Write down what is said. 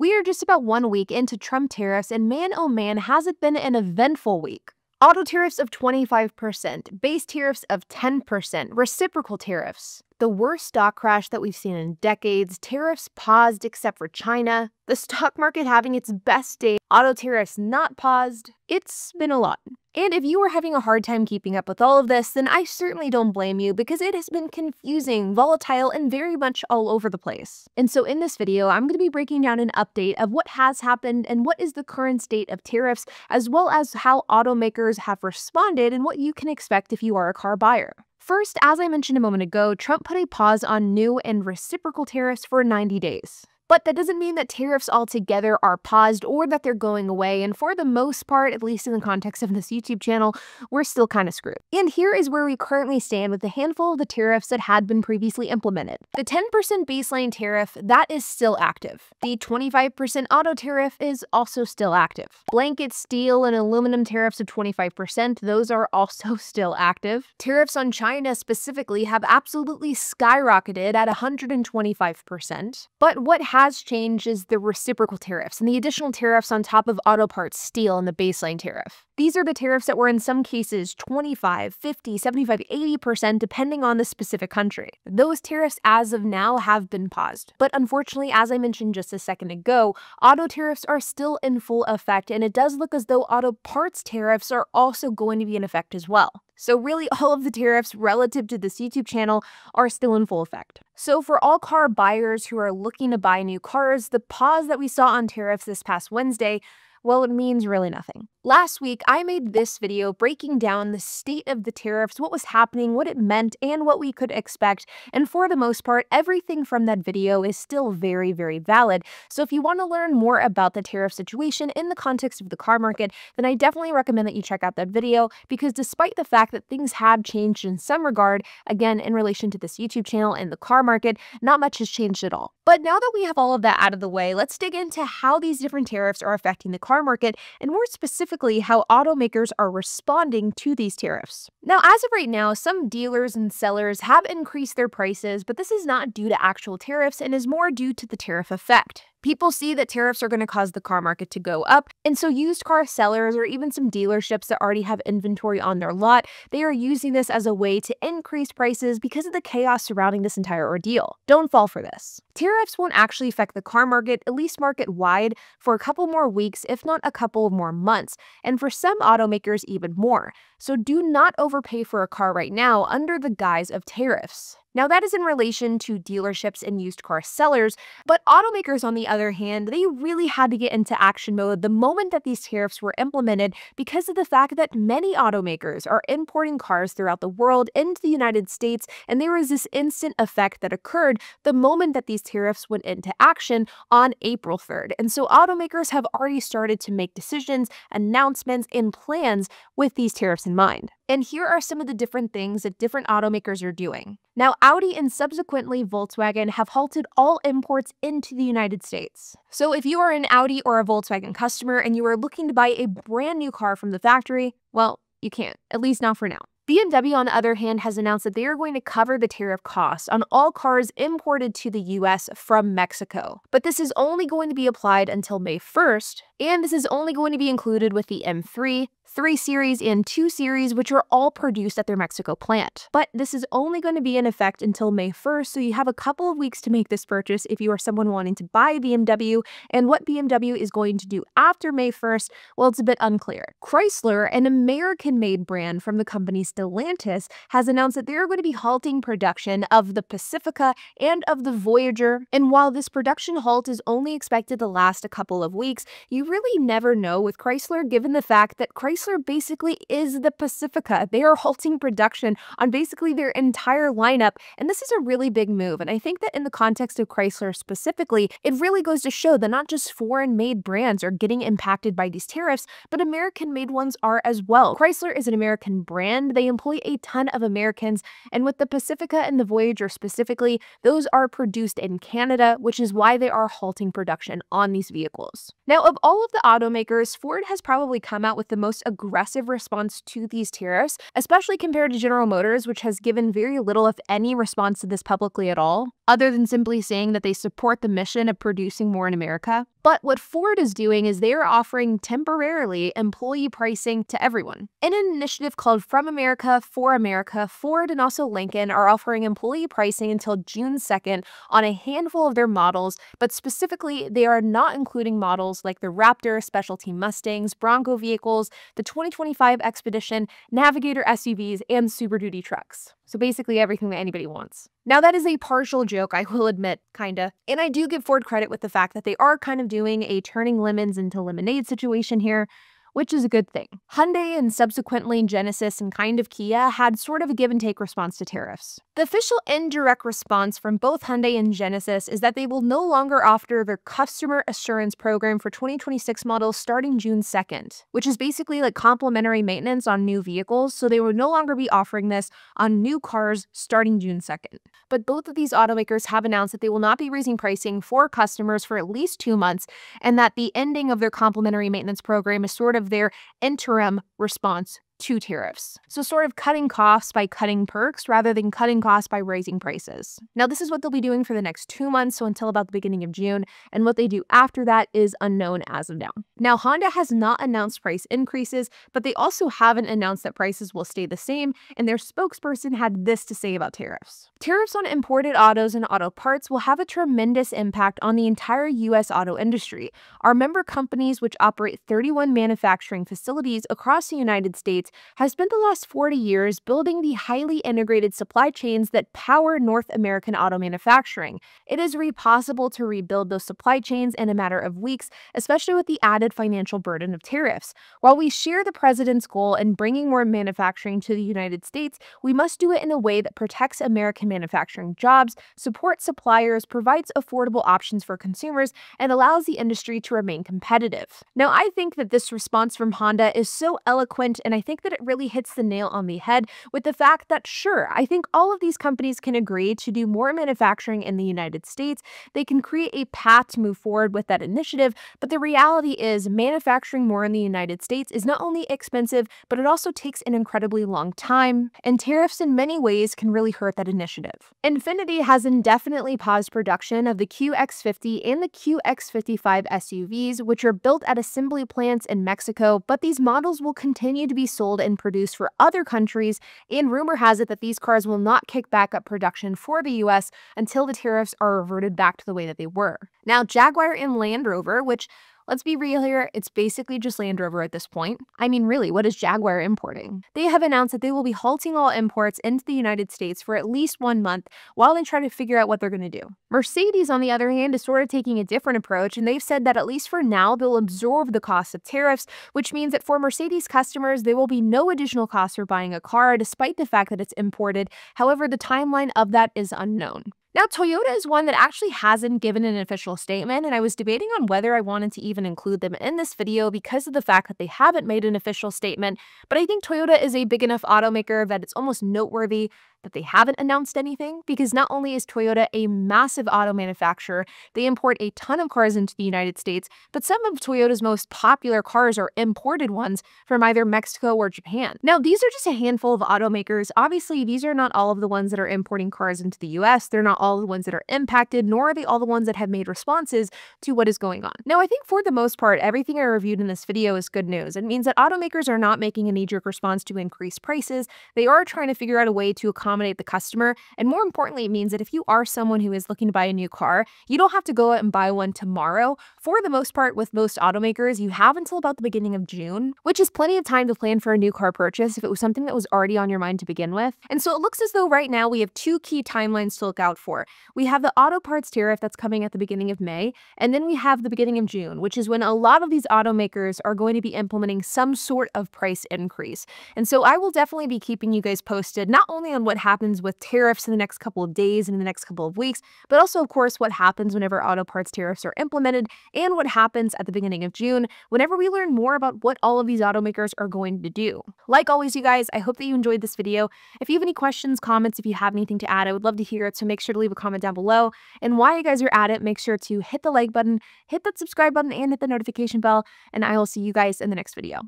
We are just about 1 week into Trump tariffs, and man oh man, has it been an eventful week. Auto tariffs of 25%, base tariffs of 10%, reciprocal tariffs. The worst stock crash that we've seen in decades, tariffs paused except for China, the stock market having its best day, auto tariffs not paused. It's been a lot. And if you are having a hard time keeping up with all of this, then I certainly don't blame you because it has been confusing, volatile, and very much all over the place. And so in this video, I'm going to be breaking down an update of what has happened and what is the current state of tariffs, as well as how automakers have responded and what you can expect if you are a car buyer. First, as I mentioned a moment ago, Trump put a pause on new and reciprocal tariffs for 90 days. But that doesn't mean that tariffs altogether are paused or that they're going away, and for the most part, at least in the context of this YouTube channel, we're still kind of screwed. And here is where we currently stand with a handful of the tariffs that had been previously implemented. The 10% baseline tariff, that is still active. The 25% auto tariff is also still active. Blanket steel and aluminum tariffs of 25%, those are also still active. Tariffs on China specifically have absolutely skyrocketed at 125%. But what has changed is the reciprocal tariffs and the additional tariffs on top of auto parts, steel, and the baseline tariff. These are the tariffs that were in some cases 25, 50, 75, 80% depending on the specific country. Those tariffs as of now have been paused. But unfortunately, as I mentioned just a second ago, auto tariffs are still in full effect, and it does look as though auto parts tariffs are also going to be in effect as well. So really, all of the tariffs relative to this YouTube channel are still in full effect. So for all car buyers who are looking to buy new cars, the pause that we saw on tariffs this past Wednesday, well, it means really nothing. Last week, I made this video breaking down the state of the tariffs, what was happening, what it meant, and what we could expect. And for the most part, everything from that video is still very, very valid. So if you want to learn more about the tariff situation in the context of the car market, then I definitely recommend that you check out that video, because despite the fact that things have changed in some regard, again, in relation to this YouTube channel and the car market, not much has changed at all. But now that we have all of that out of the way, let's dig into how these different tariffs are affecting the car market, and more specifically, how automakers are responding to these tariffs. Now, as of right now, some dealers and sellers have increased their prices, but this is not due to actual tariffs and is more due to the tariff effect. People see that tariffs are going to cause the car market to go up, and so used car sellers or even some dealerships that already have inventory on their lot, they are using this as a way to increase prices because of the chaos surrounding this entire ordeal. Don't fall for this. Tariffs won't actually affect the car market, at least market-wide, for a couple more weeks, if not a couple more months, and for some automakers even more. So do not overpay for a car right now under the guise of tariffs. Now, that is in relation to dealerships and used car sellers, but automakers, on the other hand, they really had to get into action mode the moment that these tariffs were implemented because of the fact that many automakers are importing cars throughout the world into the United States, and there was this instant effect that occurred the moment that these tariffs went into action on April 3rd. And so automakers have already started to make decisions, announcements, and plans with these tariffs in mind. And here are some of the different things that different automakers are doing. Now, Audi and subsequently Volkswagen have halted all imports into the United States. So if you are an Audi or a Volkswagen customer and you are looking to buy a brand new car from the factory, well, you can't, at least not for now. BMW, on the other hand, has announced that they are going to cover the tariff costs on all cars imported to the US from Mexico. But this is only going to be applied until May 1st, and this is only going to be included with the M3, 3 Series, and 2 Series, which are all produced at their Mexico plant. But this is only going to be in effect until May 1st, so you have a couple of weeks to make this purchase if you are someone wanting to buy BMW. And what BMW is going to do after May 1st, well, it's a bit unclear. Chrysler, an American-made brand from the company Stellantis, has announced that they are going to be halting production of the Pacifica and of the Voyager. And while this production halt is only expected to last a couple of weeks, you really never know with Chrysler, given the fact that Chrysler basically is the Pacifica. They are halting production on basically their entire lineup, and this is a really big move. And I think that in the context of Chrysler specifically, it really goes to show that not just foreign-made brands are getting impacted by these tariffs, but American-made ones are as well. Chrysler is an American brand. They employ a ton of Americans, and with the Pacifica and the Voyager specifically, those are produced in Canada, which is why they are halting production on these vehicles. Now, of all of the automakers, Ford has probably come out with the most aggressive response to these tariffs, especially compared to General Motors, which has given very little, if any, response to this publicly at all, other than simply saying that they support the mission of producing more in America. But what Ford is doing is they are offering temporarily employee pricing to everyone. In an initiative called From America, for America, Ford and also Lincoln are offering employee pricing until June 2nd on a handful of their models, but specifically, they are not including models like the Raptor, Specialty Mustangs, Bronco vehicles, the 2025 Expedition, Navigator SUVs, and Super Duty trucks. So basically everything that anybody wants. Now that is a partial joke, I will admit, kinda. And I do give Ford credit with the fact that they are kind of doing a turning lemons into lemonade situation here, which is a good thing. Hyundai and subsequently Genesis and kind of Kia had sort of a give and take response to tariffs. The official indirect response from both Hyundai and Genesis is that they will no longer offer their customer assurance program for 2026 models starting June 2nd, which is basically like complimentary maintenance on new vehicles, so they will no longer be offering this on new cars starting June 2nd. But both of these automakers have announced that they will not be raising pricing for customers for at least 2 months, and that the ending of their complimentary maintenance program is sort of their interim response to tariffs. So sort of cutting costs by cutting perks rather than cutting costs by raising prices. Now this is what they'll be doing for the next 2 months, so until about the beginning of June, and what they do after that is unknown as of now. Now Honda has not announced price increases, but they also haven't announced that prices will stay the same, and their spokesperson had this to say about tariffs. Tariffs on imported autos and auto parts will have a tremendous impact on the entire US auto industry. Our member companies, which operate 31 manufacturing facilities across the United States, has spent the last 40 years building the highly integrated supply chains that power North American auto manufacturing. It is possible to rebuild those supply chains in a matter of weeks, especially with the added financial burden of tariffs. While we share the president's goal in bringing more manufacturing to the United States, we must do it in a way that protects American manufacturing jobs, supports suppliers, provides affordable options for consumers, and allows the industry to remain competitive. Now, I think that this response from Honda is so eloquent, and I think that it really hits the nail on the head with the fact that, sure, I think all of these companies can agree to do more manufacturing in the United States. They can create a path to move forward with that initiative, but the reality is manufacturing more in the United States is not only expensive, but it also takes an incredibly long time, and tariffs in many ways can really hurt that initiative. Infiniti has indefinitely paused production of the QX50 and the QX55 SUVs, which are built at assembly plants in Mexico, but these models will continue to be sold and produced for other countries, and rumor has it that these cars will not kick back up production for the US until the tariffs are reverted back to the way that they were. Now, Jaguar and Land Rover, which, let's be real here, it's basically just Land Rover at this point. I mean, really, what is Jaguar importing? They have announced that they will be halting all imports into the United States for at least 1 month while they try to figure out what they're going to do. Mercedes, on the other hand, is sort of taking a different approach, and they've said that at least for now, they'll absorb the cost of tariffs, which means that for Mercedes customers, there will be no additional cost for buying a car, despite the fact that it's imported. However, the timeline of that is unknown. Now, Toyota is one that actually hasn't given an official statement, and I was debating on whether I wanted to even include them in this video because of the fact that they haven't made an official statement, but I think Toyota is a big enough automaker that it's almost noteworthy that they haven't announced anything, because not only is Toyota a massive auto manufacturer, they import a ton of cars into the United States, but some of Toyota's most popular cars are imported ones from either Mexico or Japan. Now, these are just a handful of automakers. Obviously, these are not all of the ones that are importing cars into the US. They're not all the ones that are impacted, nor are they all the ones that have made responses to what is going on. Now, I think for the most part, everything I reviewed in this video is good news. It means that automakers are not making a knee-jerk response to increase prices. They are trying to figure out a way to accommodate the customer, and more importantly, it means that if you are someone who is looking to buy a new car, you don't have to go out and buy one tomorrow. For the most part, with most automakers, you have until about the beginning of June, which is plenty of time to plan for a new car purchase if it was something that was already on your mind to begin with. And so it looks as though right now we have 2 key timelines to look out for. We have the auto parts tariff that's coming at the beginning of May, and then we have the beginning of June, which is when a lot of these automakers are going to be implementing some sort of price increase. And so I will definitely be keeping you guys posted, not only on what happens with tariffs in the next couple of days and in the next couple of weeks, but also, of course, what happens whenever auto parts tariffs are implemented and what happens at the beginning of June whenever we learn more about what all of these automakers are going to do. Like always, you guys, I hope that you enjoyed this video. If you have any questions, comments, if you have anything to add, I would love to hear it, so make sure to leave a comment down below. And while you guys are at it, make sure to hit the like button, hit that subscribe button, and hit the notification bell, and I will see you guys in the next video.